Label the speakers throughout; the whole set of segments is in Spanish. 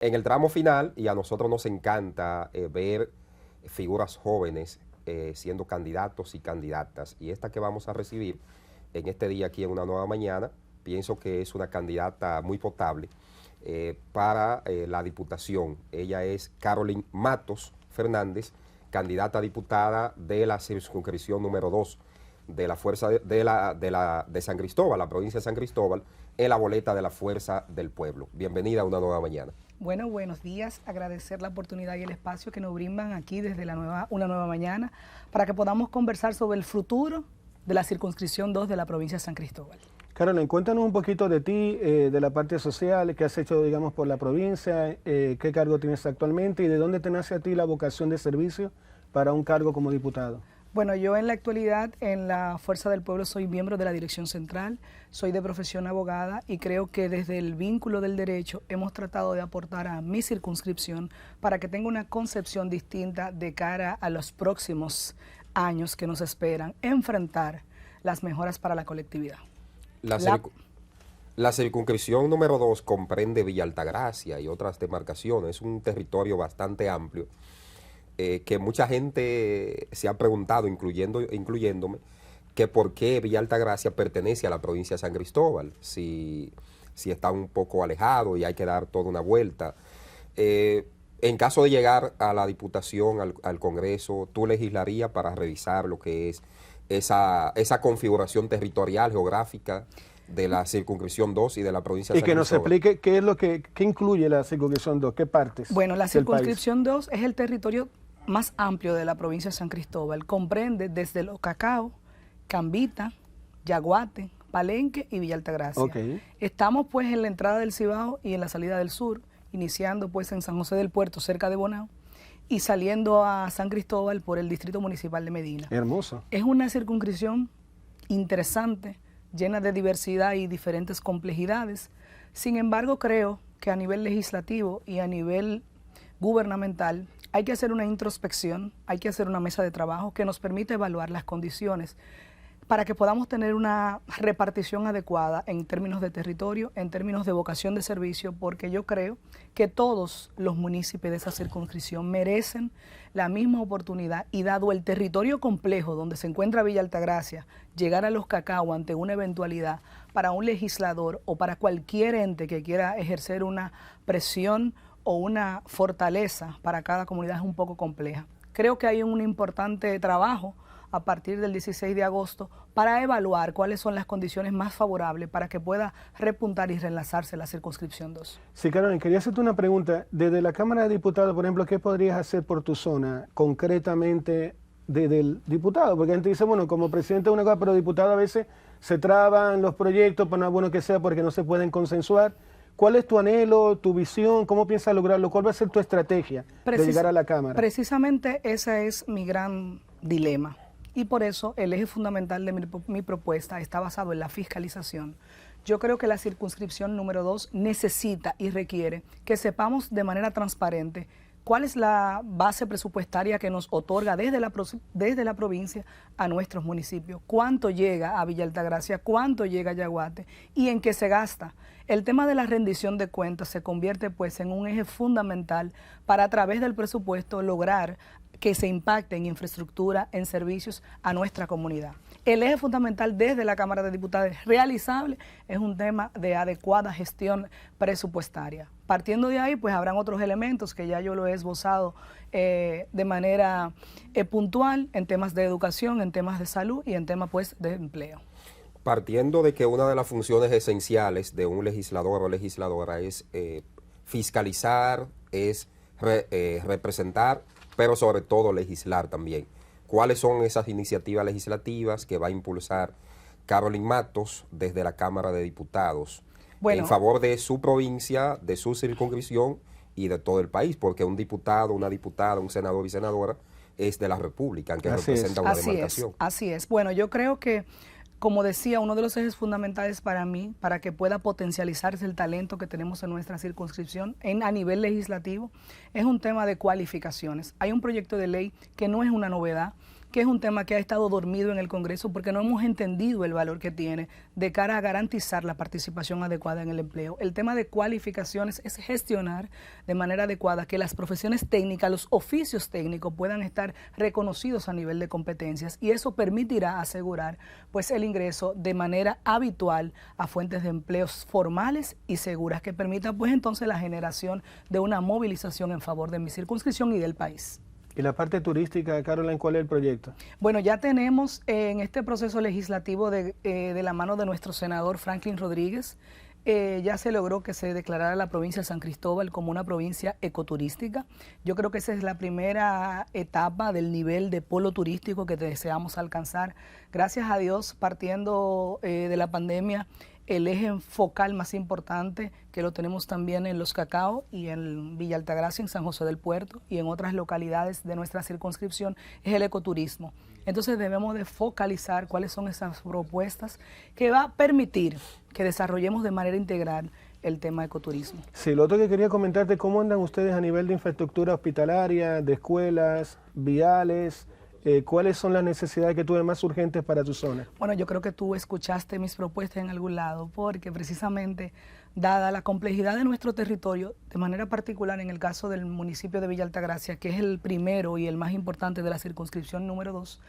Speaker 1: en el tramo final, y a nosotros nos encanta ver figuras jóvenes siendo candidatos y candidatas. Y esta que vamos a recibir en este día aquí en Una Nueva Mañana, pienso que es una candidata muy potable para la diputación. Ella es Carolyn Matos Fernández, candidata a diputada de la circunscripción número 2 de la Fuerza de San Cristóbal, la provincia de San Cristóbal, en la boleta de la Fuerza del Pueblo. Bienvenida a Una Nueva Mañana.
Speaker 2: Bueno, buenos días. Agradecer la oportunidad y el espacio que nos brindan aquí desde Una Nueva Mañana para que podamos conversar sobre el futuro de la circunscripción 2 de la provincia de San Cristóbal.
Speaker 3: Carolyn, cuéntanos un poquito de ti, de la parte social, qué has hecho, digamos, por la provincia, qué cargo tienes actualmente y de dónde te nace a ti la vocación de servicio para un cargo como diputado.
Speaker 2: Bueno, yo en la actualidad en la Fuerza del Pueblo soy miembro de la Dirección Central, soy de profesión abogada y creo que desde el vínculo del derecho hemos tratado de aportar a mi circunscripción para que tenga una concepción distinta de cara a los próximos años que nos esperan, enfrentar las mejoras para la colectividad.
Speaker 1: La circunscripción número 2 comprende Villa Altagracia y otras demarcaciones, es un territorio bastante amplio. Que mucha gente se ha preguntado, incluyéndome, que por qué Villa Altagracia pertenece a la provincia de San Cristóbal, si está un poco alejado y hay que dar toda una vuelta. En caso de llegar a la Diputación, al Congreso, ¿tú legislarías para revisar lo que es esa configuración territorial, geográfica de la circunscripción 2 y de la provincia de San Cristóbal?
Speaker 3: Y que nos explique qué es qué incluye la circunscripción 2, qué partes.
Speaker 2: Bueno, la circunscripción 2 es el territorio más amplio de la provincia de San Cristóbal. Comprende desde Los Cacao, Cambita, Yaguate, Palenque y Villa Altagracia.
Speaker 3: Okay.
Speaker 2: Estamos pues en la entrada del Cibao y en la salida del sur, iniciando pues en San José del Puerto, cerca de Bonao, y saliendo a San Cristóbal por el Distrito Municipal de Medina.
Speaker 3: Hermoso.
Speaker 2: Es una circunscripción interesante, llena de diversidad y diferentes complejidades. Sin embargo, creo que a nivel legislativo y a nivel gubernamental hay que hacer una introspección, hay que hacer una mesa de trabajo que nos permita evaluar las condiciones para que podamos tener una repartición adecuada en términos de territorio, en términos de vocación de servicio, porque yo creo que todos los municipios de esa circunscripción merecen la misma oportunidad y dado el territorio complejo donde se encuentra Villa Altagracia, llegar a Los Cacao ante una eventualidad para un legislador o para cualquier ente que quiera ejercer una presión o una fortaleza para cada comunidad es un poco compleja. Creo que hay un importante trabajo a partir del 16 de agosto para evaluar cuáles son las condiciones más favorables para que pueda repuntar y relanzarse la circunscripción 2.
Speaker 3: Sí, Carolyn, quería hacerte una pregunta. Desde la Cámara de Diputados, por ejemplo, ¿qué podrías hacer por tu zona concretamente desde el diputado? Porque la gente dice, bueno, como presidente de una cosa, pero diputado a veces se traban los proyectos, por más bueno que sea, porque no se pueden consensuar. ¿Cuál es tu anhelo, tu visión? ¿Cómo piensas lograrlo? ¿Cuál va a ser tu estrategia de llegar a la Cámara?
Speaker 2: Precisamente ese es mi gran dilema. Y por eso el eje fundamental de mi propuesta está basado en la fiscalización. Yo creo que la circunscripción número 2 necesita y requiere que sepamos de manera transparente cuál es la base presupuestaria que nos otorga desde la provincia a nuestros municipios, cuánto llega a Villa Altagracia, cuánto llega a Yaguate y en qué se gasta. El tema de la rendición de cuentas se convierte pues en un eje fundamental para a través del presupuesto lograr que se impacte en infraestructura, en servicios a nuestra comunidad. El eje fundamental desde la Cámara de Diputados realizable es un tema de adecuada gestión presupuestaria. Partiendo de ahí, pues habrán otros elementos que ya yo lo he esbozado de manera puntual en temas de educación, en temas de salud y en temas pues de empleo.
Speaker 1: Partiendo de que una de las funciones esenciales de un legislador o legisladora es fiscalizar, es representar, pero sobre todo legislar también. ¿Cuáles son esas iniciativas legislativas que va a impulsar Carolyn Matos desde la Cámara de Diputados en favor de su provincia, de su circunscripción y de todo el país? Porque un diputado, una diputada, un senador y senadora es de la República, aunque representa una demarcación.
Speaker 2: Así es. Bueno, yo creo que, como decía, uno de los ejes fundamentales para mí, para que pueda potencializarse el talento que tenemos en nuestra circunscripción a nivel legislativo, es un tema de cualificaciones. Hay un proyecto de ley que no es una novedad, que es un tema que ha estado dormido en el Congreso porque no hemos entendido el valor que tiene de cara a garantizar la participación adecuada en el empleo. El tema de cualificaciones es gestionar de manera adecuada que las profesiones técnicas, los oficios técnicos puedan estar reconocidos a nivel de competencias, y eso permitirá asegurar pues el ingreso de manera habitual a fuentes de empleos formales y seguras, que permita pues entonces la generación de una movilización en favor de mi circunscripción y del país.
Speaker 3: ¿Y la parte turística, Caroline, cuál es el proyecto?
Speaker 2: Bueno, ya tenemos en este proceso legislativo de la mano de nuestro senador Franklin Rodríguez, ya se logró que se declarara la provincia de San Cristóbal como una provincia ecoturística. Yo creo que esa es la primera etapa del nivel de polo turístico que deseamos alcanzar. Gracias a Dios, partiendo de la pandemia, el eje focal más importante, que lo tenemos también en Los Cacao y en Villa Altagracia, en San José del Puerto y en otras localidades de nuestra circunscripción, es el ecoturismo. Entonces debemos de focalizar cuáles son esas propuestas que va a permitir que desarrollemos de manera integral el tema ecoturismo.
Speaker 3: Sí, lo otro que quería comentarte, ¿cómo andan ustedes a nivel de infraestructura hospitalaria, de escuelas, viales? ¿Cuáles son las necesidades que tú ves más urgentes para tu zona?
Speaker 2: Bueno, yo creo que tú escuchaste mis propuestas en algún lado, porque precisamente, dada la complejidad de nuestro territorio, de manera particular en el caso del municipio de Villa Altagracia, que es el primero y el más importante de la circunscripción número 2,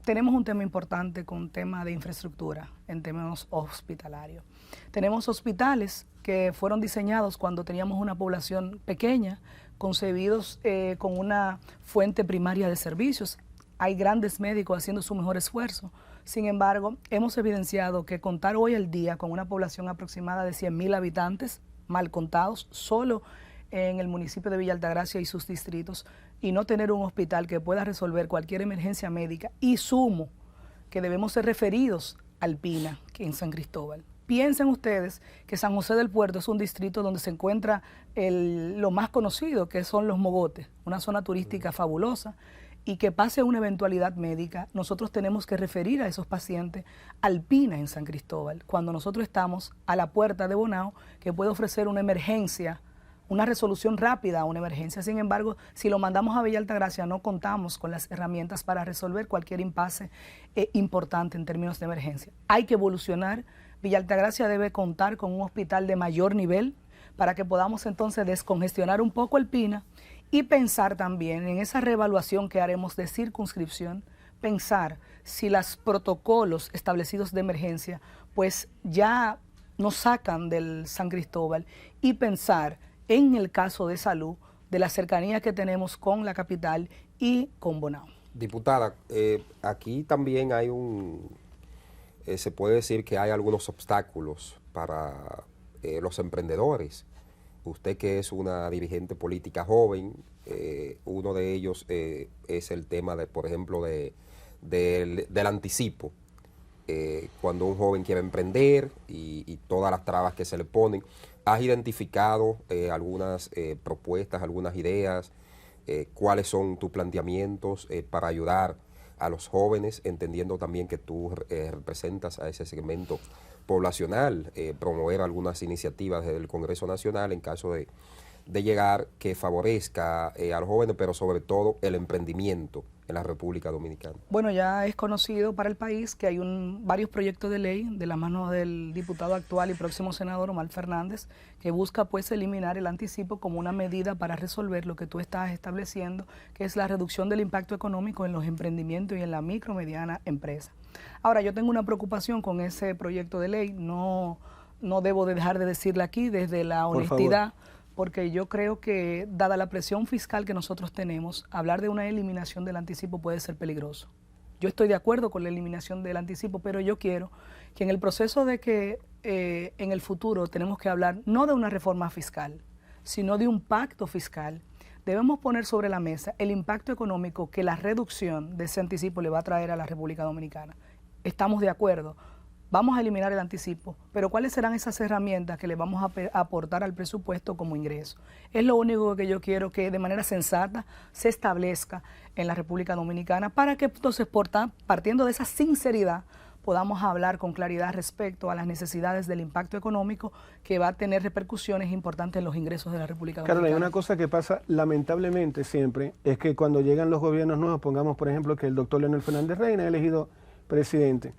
Speaker 2: tenemos un tema importante con tema de infraestructura en términos hospitalarios. Tenemos hospitales que fueron diseñados cuando teníamos una población pequeña, concebidos con una fuente primaria de servicios. Hay grandes médicos haciendo su mejor esfuerzo. Sin embargo, hemos evidenciado que contar hoy al día con una población aproximada de 100.000 habitantes, mal contados, solo en el municipio de Villa Altagracia y sus distritos, y no tener un hospital que pueda resolver cualquier emergencia médica, y sumo que debemos ser referidos al PINA, que en San Cristóbal. Piensen ustedes que San José del Puerto es un distrito donde se encuentra lo más conocido, que son los Mogotes, una zona turística fabulosa, y que pase una eventualidad médica, nosotros tenemos que referir a esos pacientes al PINA en San Cristóbal, cuando nosotros estamos a la puerta de Bonao, que puede ofrecer una emergencia, una resolución rápida a una emergencia. Sin embargo, si lo mandamos a Villa Altagracia, no contamos con las herramientas para resolver cualquier impasse importante en términos de emergencia. Hay que evolucionar. Villa Altagracia debe contar con un hospital de mayor nivel para que podamos entonces descongestionar un poco el PINA y pensar también en esa reevaluación que haremos de circunscripción, pensar si los protocolos establecidos de emergencia pues ya nos sacan del San Cristóbal, y pensar en el caso de salud, de la cercanía que tenemos con la capital y con Bonao.
Speaker 1: Diputada, aquí también hay se puede decir que hay algunos obstáculos para los emprendedores. Usted, que es una dirigente política joven, uno de ellos es el tema, por ejemplo, del anticipo. Cuando un joven quiere emprender y todas las trabas que se le ponen. ¿Has identificado algunas propuestas, algunas ideas? ¿Cuáles son tus planteamientos para ayudar a los jóvenes, entendiendo también que tú representas a ese segmento poblacional, promover algunas iniciativas desde el Congreso Nacional en caso de llegar, que favorezca a los jóvenes, pero sobre todo el emprendimiento en la República Dominicana?
Speaker 2: Bueno, ya es conocido para el país que hay varios proyectos de ley de la mano del diputado actual y próximo senador Omar Fernández, que busca pues eliminar el anticipo como una medida para resolver lo que tú estás estableciendo, que es la reducción del impacto económico en los emprendimientos y en la micro mediana empresa. Ahora, yo tengo una preocupación con ese proyecto de ley, no debo de dejar de decirla aquí desde la honestidad, porque yo creo que, dada la presión fiscal que nosotros tenemos, hablar de una eliminación del anticipo puede ser peligroso. Yo estoy de acuerdo con la eliminación del anticipo, pero yo quiero que en el proceso de que en el futuro tenemos que hablar no de una reforma fiscal, sino de un pacto fiscal, debemos poner sobre la mesa el impacto económico que la reducción de ese anticipo le va a traer a la República Dominicana. Estamos de acuerdo. Vamos a eliminar el anticipo, pero ¿cuáles serán esas herramientas que le vamos a aportar al presupuesto como ingreso? Es lo único que yo quiero que de manera sensata se establezca en la República Dominicana, para que entonces, partiendo de esa sinceridad, podamos hablar con claridad respecto a las necesidades del impacto económico que va a tener repercusiones importantes en los ingresos de la República Dominicana.
Speaker 3: Carolina, una cosa que pasa lamentablemente siempre es que cuando llegan los gobiernos nuevos, pongamos por ejemplo que el doctor Leonel Fernández Reina es elegido presidente.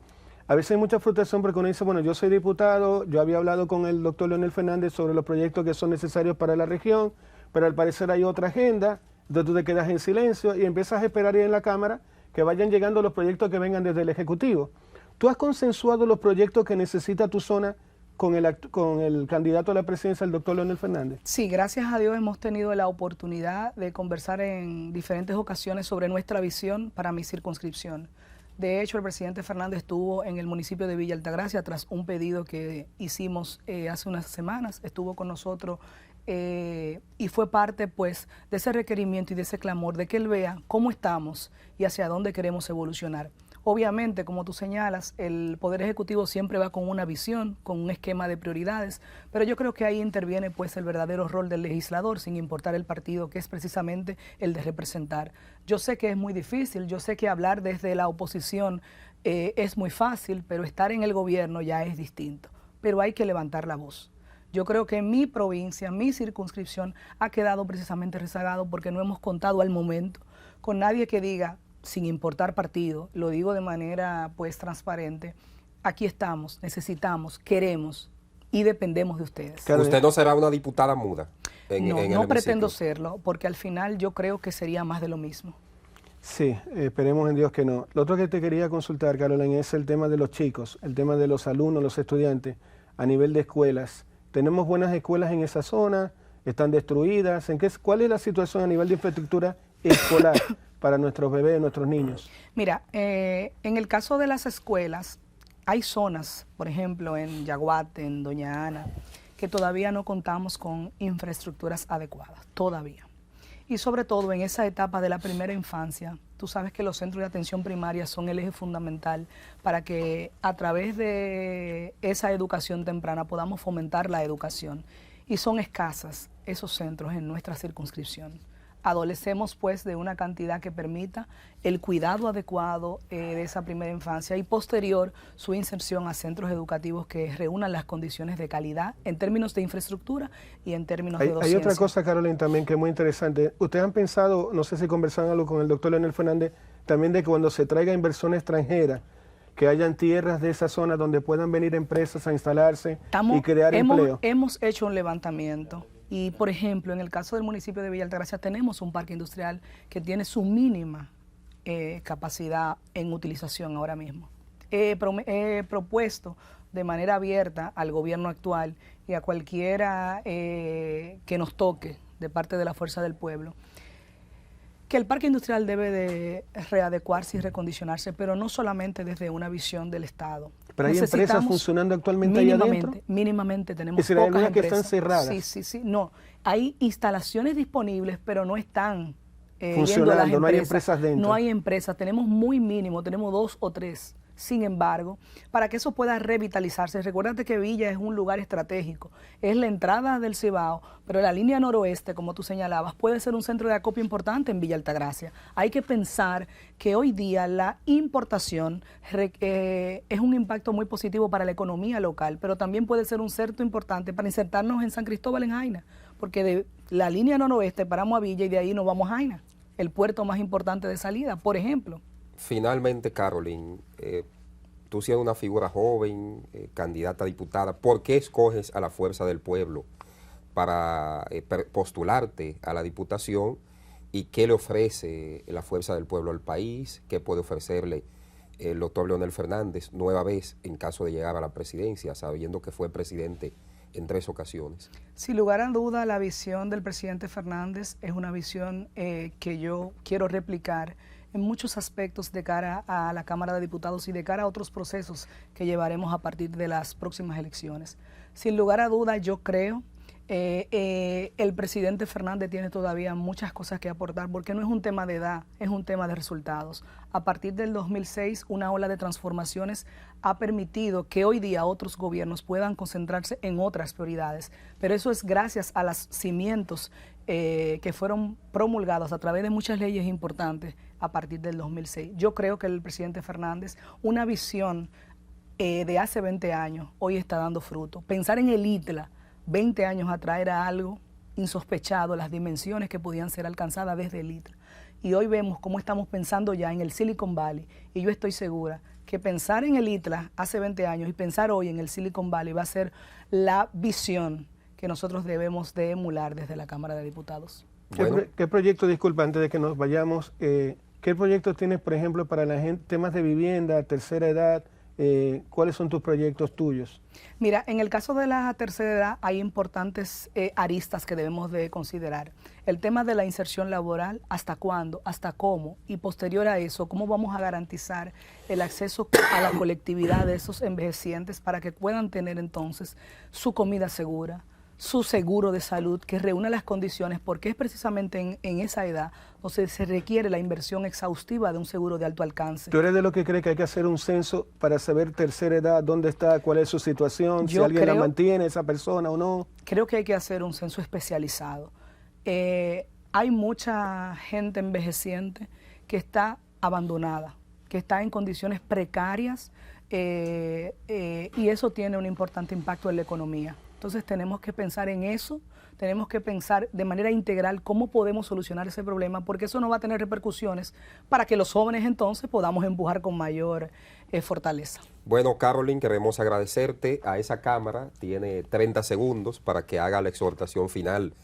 Speaker 3: A veces hay mucha frustración porque uno dice, bueno, yo soy diputado, yo había hablado con el doctor Leonel Fernández sobre los proyectos que son necesarios para la región, pero al parecer hay otra agenda, entonces tú te quedas en silencio y empiezas a esperar ahí en la Cámara que vayan llegando los proyectos que vengan desde el Ejecutivo. ¿Tú has consensuado los proyectos que necesita tu zona con el candidato a la presidencia, el doctor Leonel Fernández?
Speaker 2: Sí, gracias a Dios hemos tenido la oportunidad de conversar en diferentes ocasiones sobre nuestra visión para mi circunscripción. De hecho, el presidente Fernández estuvo en el municipio de Villa Altagracia tras un pedido que hicimos hace unas semanas. Estuvo con nosotros y fue parte pues de ese requerimiento y de ese clamor de que él vea cómo estamos y hacia dónde queremos evolucionar. Obviamente, como tú señalas, el Poder Ejecutivo siempre va con una visión, con un esquema de prioridades, pero yo creo que ahí interviene pues el verdadero rol del legislador, sin importar el partido, que es precisamente el de representar. Yo sé que es muy difícil, yo sé que hablar desde la oposición es muy fácil, pero estar en el gobierno ya es distinto. Pero hay que levantar la voz. Yo creo que mi provincia, mi circunscripción, ha quedado precisamente rezagado porque no hemos contado al momento con nadie que diga, sin importar partido, lo digo de manera pues transparente, aquí estamos, necesitamos, queremos y dependemos de ustedes.
Speaker 1: ¿Usted no será una diputada muda?
Speaker 2: No pretendo serlo, porque al final yo creo que sería más de lo mismo.
Speaker 3: Sí, esperemos en Dios que no. Lo otro que te quería consultar, Carolina, es el tema de los chicos, el tema de los alumnos, los estudiantes, a nivel de escuelas. ¿Tenemos buenas escuelas en esa zona? ¿Están destruidas? ¿Cuál es la situación a nivel de infraestructura escolar para nuestros bebés, nuestros niños?
Speaker 2: Mira, en el caso de las escuelas, hay zonas, por ejemplo, en Yaguate, en Doña Ana, que todavía no contamos con infraestructuras adecuadas, todavía. Y sobre todo en esa etapa de la primera infancia, tú sabes que los centros de atención primaria son el eje fundamental para que a través de esa educación temprana podamos fomentar la educación. Y son escasas esos centros en nuestra circunscripción. Adolecemos pues de una cantidad que permita el cuidado adecuado de esa primera infancia y posterior su inserción a centros educativos que reúnan las condiciones de calidad en términos de infraestructura y en términos de docencia.
Speaker 3: Hay otra cosa, Carolina, también que es muy interesante. Ustedes han pensado, no sé si conversaron algo con el doctor Leonel Fernández, también de que cuando se traiga inversión extranjera, que hayan tierras de esa zona donde puedan venir empresas a instalarse y crear empleo.
Speaker 2: Hemos hecho un levantamiento. Y, por ejemplo, en el caso del municipio de Villa Altagracia tenemos un parque industrial que tiene su mínima capacidad en utilización ahora mismo. He propuesto de manera abierta al gobierno actual y a cualquiera que nos toque de parte de la Fuerza del Pueblo que el parque industrial debe de readecuarse y recondicionarse, pero no solamente desde una visión del Estado.
Speaker 3: ¿Pero hay empresas funcionando actualmente ahí adentro?
Speaker 2: Mínimamente, tenemos
Speaker 3: pocas empresas. ¿Que están cerradas?
Speaker 2: Sí. No, hay instalaciones disponibles, pero no están
Speaker 3: funcionando, no hay empresas dentro.
Speaker 2: No hay empresas, tenemos muy mínimo, tenemos 2 o 3. Sin embargo, para que eso pueda revitalizarse, recuérdate que Villa es un lugar estratégico, es la entrada del Cibao, pero la línea noroeste, como tú señalabas, puede ser un centro de acopio importante en Villa Altagracia. Hay que pensar que hoy día la importación es un impacto muy positivo para la economía local, pero también puede ser un cerco importante para insertarnos en San Cristóbal en Jaina, porque de la línea noroeste paramos a Villa y de ahí nos vamos a Jaina, el puerto más importante de salida, por ejemplo.
Speaker 1: Finalmente, Carolina, tú siendo una figura joven, candidata a diputada, ¿por qué escoges a la Fuerza del Pueblo para postularte a la diputación? ¿Y qué le ofrece la Fuerza del Pueblo al país? ¿Qué puede ofrecerle el doctor Leonel Fernández nueva vez en caso de llegar a la presidencia, sabiendo que fue presidente en 3 ocasiones?
Speaker 2: Sin lugar a duda, la visión del presidente Fernández es una visión que yo quiero replicar en muchos aspectos de cara a la Cámara de Diputados y de cara a otros procesos que llevaremos a partir de las próximas elecciones. Sin lugar a duda, yo creo el presidente Fernández tiene todavía muchas cosas que aportar porque no es un tema de edad, es un tema de resultados. A partir del 2006, una ola de transformaciones ha permitido que hoy día otros gobiernos puedan concentrarse en otras prioridades, pero eso es gracias a los cimientos que fueron promulgados a través de muchas leyes importantes a partir del 2006. Yo creo que el presidente Fernández, una visión de hace 20 años hoy está dando fruto. Pensar en el ITLA 20 años atrás era algo insospechado, las dimensiones que podían ser alcanzadas desde el ITLA. Y hoy vemos cómo estamos pensando ya en el Silicon Valley, y yo estoy segura que pensar en el ITLA hace 20 años y pensar hoy en el Silicon Valley va a ser la visión que nosotros debemos de emular desde la Cámara de Diputados.
Speaker 1: Bueno.
Speaker 3: ¿Qué proyecto, disculpa, antes de que nos vayamos, qué proyectos tienes, por ejemplo, para la gente, temas de vivienda, tercera edad? ¿Cuáles son tus proyectos tuyos?
Speaker 2: Mira, en el caso de la tercera edad hay importantes aristas que debemos de considerar. El tema de la inserción laboral, hasta cuándo, hasta cómo, y posterior a eso, cómo vamos a garantizar el acceso a la colectividad de esos envejecientes para que puedan tener entonces su comida segura, su seguro de salud, que reúna las condiciones, porque es precisamente en esa edad donde se requiere la inversión exhaustiva de un seguro de alto alcance.
Speaker 3: ¿Tú eres de los que cree que hay que hacer un censo para saber tercera edad, dónde está, cuál es su situación, si alguien la mantiene, esa persona o no?
Speaker 2: Creo que hay que hacer un censo especializado. Hay mucha gente envejeciente que está abandonada, que está en condiciones precarias, y eso tiene un importante impacto en la economía. Entonces tenemos que pensar en eso, tenemos que pensar de manera integral cómo podemos solucionar ese problema, porque eso no va a tener repercusiones para que los jóvenes entonces podamos empujar con mayor fortaleza.
Speaker 1: Bueno, Caroline, queremos agradecerte a esa Cámara. Tiene 30 segundos para que haga la exhortación final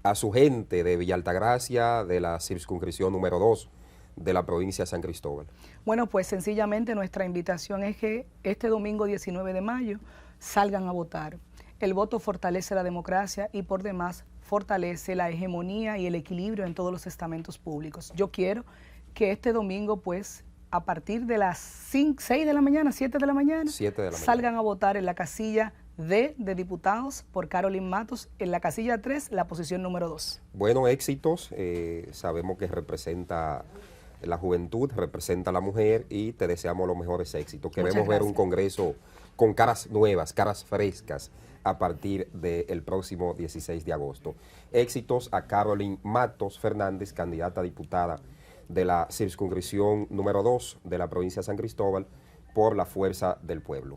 Speaker 1: a su gente de Villa Altagracia, de la circunscripción número 2 de la provincia de San Cristóbal.
Speaker 2: Bueno, pues sencillamente nuestra invitación es que este domingo 19 de mayo salgan a votar. El voto fortalece la democracia y por demás fortalece la hegemonía y el equilibrio en todos los estamentos públicos. Yo quiero que este domingo, pues, a partir de las 6 de la mañana, 7 de la mañana, salgan a votar en la casilla D de diputados por Caroline Matos, en la casilla 3, la posición número 2.
Speaker 1: Bueno, éxitos. Sabemos que representa la juventud, representa a la mujer y te deseamos los mejores éxitos. Queremos ver un Congreso con caras nuevas, caras frescas, a partir del próximo 16 de agosto. Éxitos a Caroline Matos Fernández, candidata a diputada de la circunscripción número 2 de la provincia de San Cristóbal por la Fuerza del Pueblo.